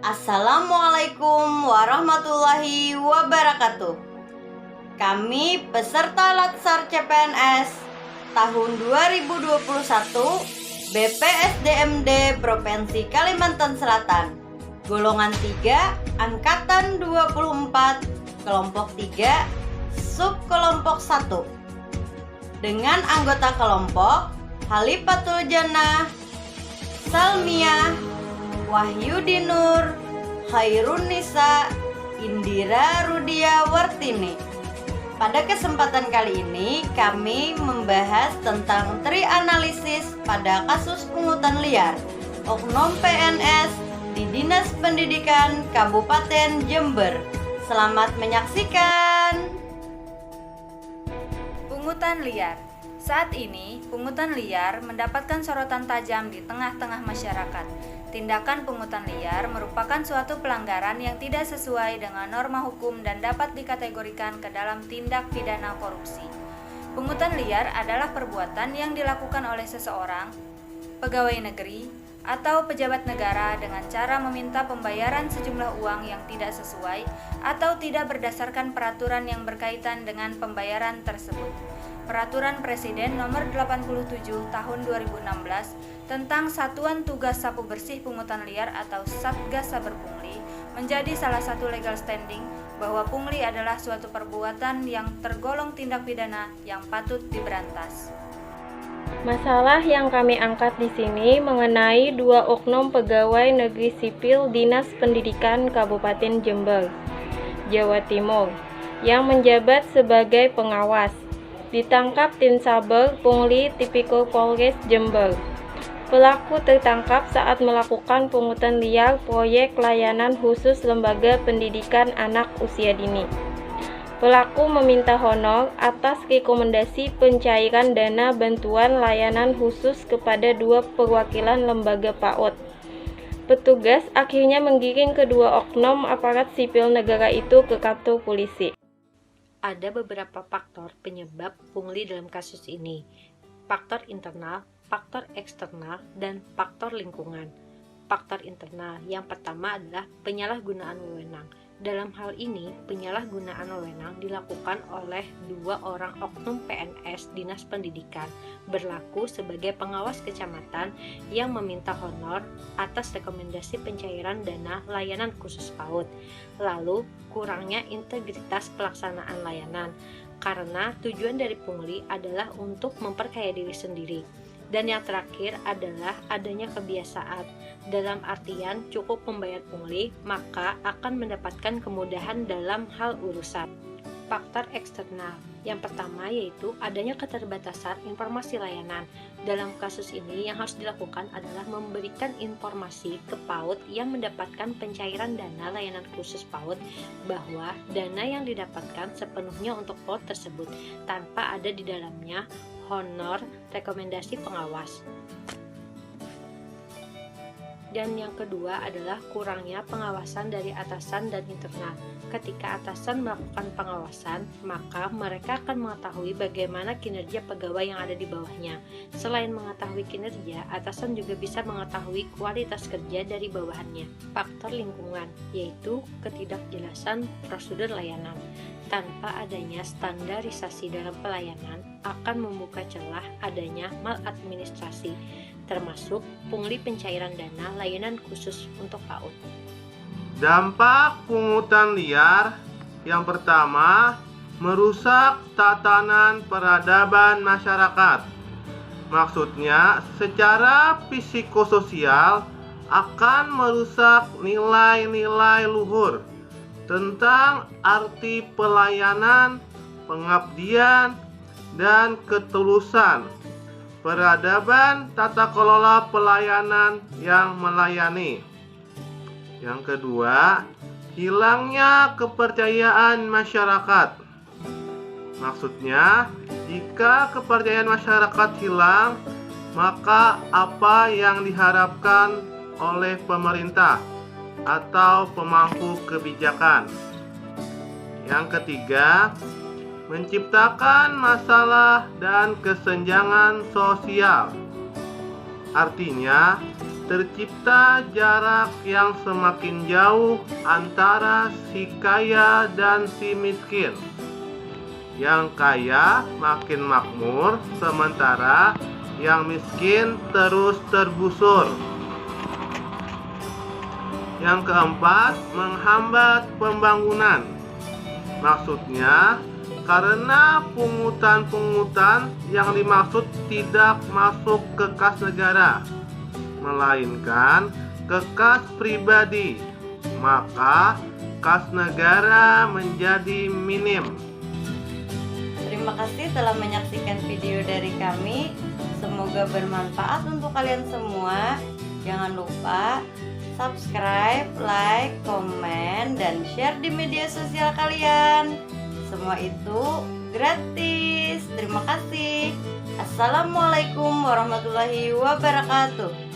Assalamualaikum warahmatullahi wabarakatuh. Kami peserta Latsar CPNS tahun 2021 BPSDMD Provinsi Kalimantan Selatan, golongan 3, angkatan 24, kelompok 3, subkelompok 1. Dengan anggota kelompok Halifatul Jannah, Salmiah, Wahyudi Nur, Khairun Nisa, Indira Rudia Wartini. Pada kesempatan kali ini kami membahas tentang trianalisis pada kasus pungutan liar oknum PNS di Dinas Pendidikan Kabupaten Jember. Selamat menyaksikan. Pungutan liar. Saat ini, pungutan liar mendapatkan sorotan tajam di tengah-tengah masyarakat. Tindakan pungutan liar merupakan suatu pelanggaran yang tidak sesuai dengan norma hukum dan dapat dikategorikan ke dalam tindak pidana korupsi. Pungutan liar adalah perbuatan yang dilakukan oleh seseorang, pegawai negeri, atau pejabat negara dengan cara meminta pembayaran sejumlah uang yang tidak sesuai atau tidak berdasarkan peraturan yang berkaitan dengan pembayaran tersebut. Peraturan Presiden Nomor 87 Tahun 2016 tentang Satuan Tugas Sapu Bersih Pungutan Liar atau Satgas Saber Pungli menjadi salah satu legal standing bahwa pungli adalah suatu perbuatan yang tergolong tindak pidana yang patut diberantas. Masalah yang kami angkat di sini mengenai dua oknum pegawai negeri sipil Dinas Pendidikan Kabupaten Jember, Jawa Timur, yang menjabat sebagai pengawas. Ditangkap Tim Saber Pungli Tipikor Polres Jember. Pelaku tertangkap saat melakukan pungutan liar proyek layanan khusus Lembaga Pendidikan Anak Usia Dini. Pelaku meminta honor atas rekomendasi pencairan dana bantuan layanan khusus kepada dua perwakilan lembaga PAUD. Petugas akhirnya menggiring kedua oknum aparat sipil negara itu ke kantor polisi. Ada beberapa faktor penyebab pungli dalam kasus ini. Faktor internal, faktor eksternal, dan faktor lingkungan. Faktor internal yang pertama adalah penyalahgunaan wewenang. Dalam hal ini, penyalahgunaan wewenang dilakukan oleh dua orang oknum PNS Dinas Pendidikan berlaku sebagai pengawas kecamatan yang meminta honor atas rekomendasi pencairan dana layanan khusus PAUD. Lalu, kurangnya integritas pelaksanaan layanan karena tujuan dari pungli adalah untuk memperkaya diri sendiri. Dan yang terakhir adalah adanya kebiasaan. Dalam artian cukup membayar pungli, maka akan mendapatkan kemudahan dalam hal urusan. Faktor eksternal. Yang pertama yaitu adanya keterbatasan informasi layanan. Dalam kasus ini yang harus dilakukan adalah memberikan informasi ke PAUD yang mendapatkan pencairan dana layanan khusus PAUD bahwa dana yang didapatkan sepenuhnya untuk PAUD tersebut tanpa ada di dalamnya honor rekomendasi pengawas. Dan yang kedua adalah kurangnya pengawasan dari atasan dan internal. Ketika atasan melakukan pengawasan, maka mereka akan mengetahui bagaimana kinerja pegawai yang ada di bawahnya. Selain mengetahui kinerja, atasan juga bisa mengetahui kualitas kerja dari bawahannya. Faktor lingkungan, yaitu ketidakjelasan prosedur layanan. Tanpa adanya standarisasi dalam pelayanan, akan membuka celah adanya maladministrasi, termasuk pungli pencairan dana layanan khusus untuk PAUD. Dampak pungutan liar yang pertama, merusak tatanan peradaban masyarakat. Maksudnya, secara psikososial akan merusak nilai-nilai luhur tentang arti pelayanan, pengabdian, dan ketulusan, peradaban tata kelola pelayanan yang melayani. Yang kedua, hilangnya kepercayaan masyarakat. Maksudnya, jika kepercayaan masyarakat hilang, maka apa yang diharapkan oleh pemerintah atau pemangku kebijakan. Yang ketiga, menciptakan masalah dan kesenjangan sosial. Artinya, tercipta jarak yang semakin jauh antara si kaya dan si miskin. Yang kaya makin makmur, sementara yang miskin terus tergusur. Yang keempat, menghambat pembangunan. Maksudnya, karena pungutan-pungutan yang dimaksud tidak masuk ke kas negara, melainkan ke kas pribadi, maka kas negara menjadi minim. Terima kasih telah menyaksikan video dari kami. Semoga bermanfaat untuk kalian semua. Jangan lupa subscribe, like, komen, dan share di media sosial kalian. Semua itu gratis. Terima kasih. Assalamualaikum warahmatullahi wabarakatuh.